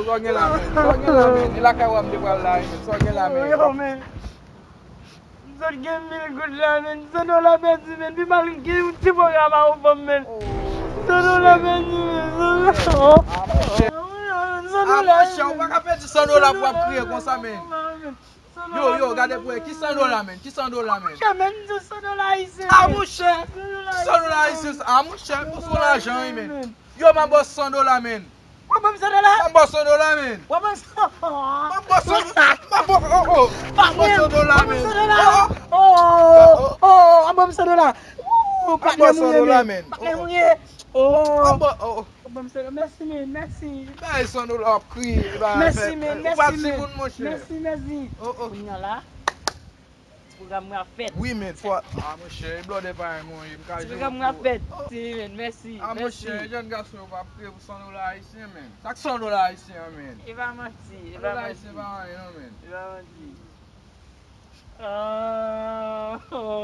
so gen la men. So gen la men. Il a ka wam de wal la men. So gen la men. Yo men. Zot gen mil good la men. $100 bezi men. Bi mal gen un ti program a ou fom men. $100 bezi men. $100 ou pa ka peti $100 pou ap kriye kon sa men. Yo, gade pou e, ki $100 men? Ki $100 men? Men, $100 isi. A mou chè. $100 isi. A mou chè, pou son ajan yi men. Yo, man boss $100 men. Wabam $100? Man boss $100 men. Wabam $100? Man boss $100 men. Wabam $100? Man boss $100 men. Pakle mouye. Wabam $100, merci men, merci. Ba yi $100 ap kriye. Merci men, merci men. Merci. Kounya la, program mwen a fet. Oui men, fwa. A mou chè, yi blode pa yi moun. Program mwen a fet. Si men, merci. A mou chè, jen gaso yo pa kriye pou $100 isi men. Sak $100 isi men. E va manti, e $100 va isi ba an yon men. manti.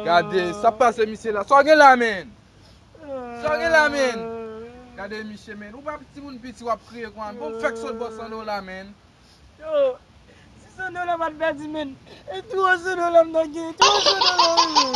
Gade, sa pase misye la. So gen la men. So gen la men. Gade misye men. Ou pa piti moun piti wap kriye kwan. Bon fek sot bo $100 men. Yo, si $100 mat bezi men. E $200 mda gen. $200 men.